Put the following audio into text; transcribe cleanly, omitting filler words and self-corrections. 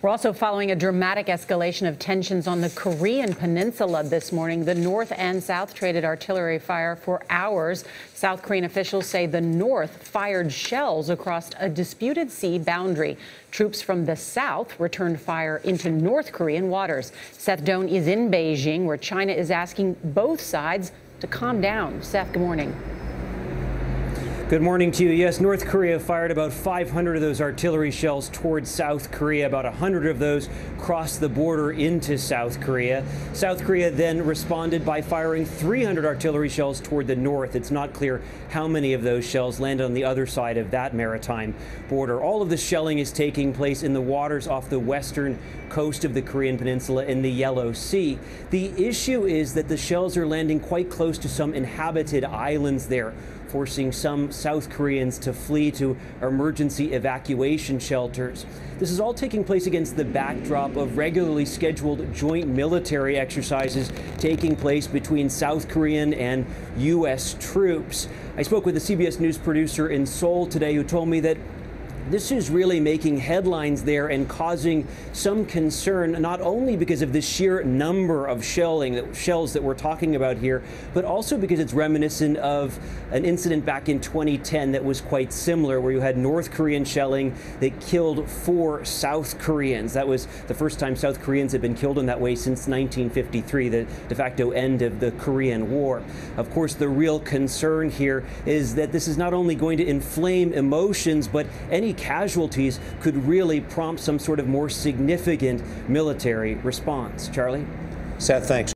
We're also following a dramatic escalation of tensions on the Korean peninsula this morning. The North and South traded artillery fire for hours. South Korean officials say the North fired shells across a disputed sea boundary. Troops from the South returned fire into North Korean waters. Seth Doane is in Beijing, where China is asking both sides to calm down. Seth, good morning. Good morning to you. Yes, North Korea fired about 500 of those artillery shells towards South Korea. About 100 of those crossed the border into South Korea. South Korea then responded by firing 300 artillery shells toward the north. It's not clear how many of those shells landed on the other side of that maritime border. All of the shelling is taking place in the waters off the western coast of the Korean peninsula in the Yellow Sea. The issue is that the shells are landing quite close to some inhabited islands there, forcing some South Koreans to flee to emergency evacuation shelters. This is all taking place against the backdrop of regularly scheduled joint military exercises taking place between South Korean and U.S. troops. I spoke with a CBS News producer in Seoul today who told me that this is really making headlines there and causing some concern, not only because of the sheer number of shells that we're talking about here, but also because it's reminiscent of an incident back in 2010 that was quite similar, where you had North Korean shelling that killed 4 South Koreans. That was the first time South Koreans had been killed in that way since 1953, the de facto end of the Korean War. Of course, the real concern here is that this is not only going to inflame emotions, but any casualties could really prompt some sort of more significant military response. Charlie? Seth, thanks.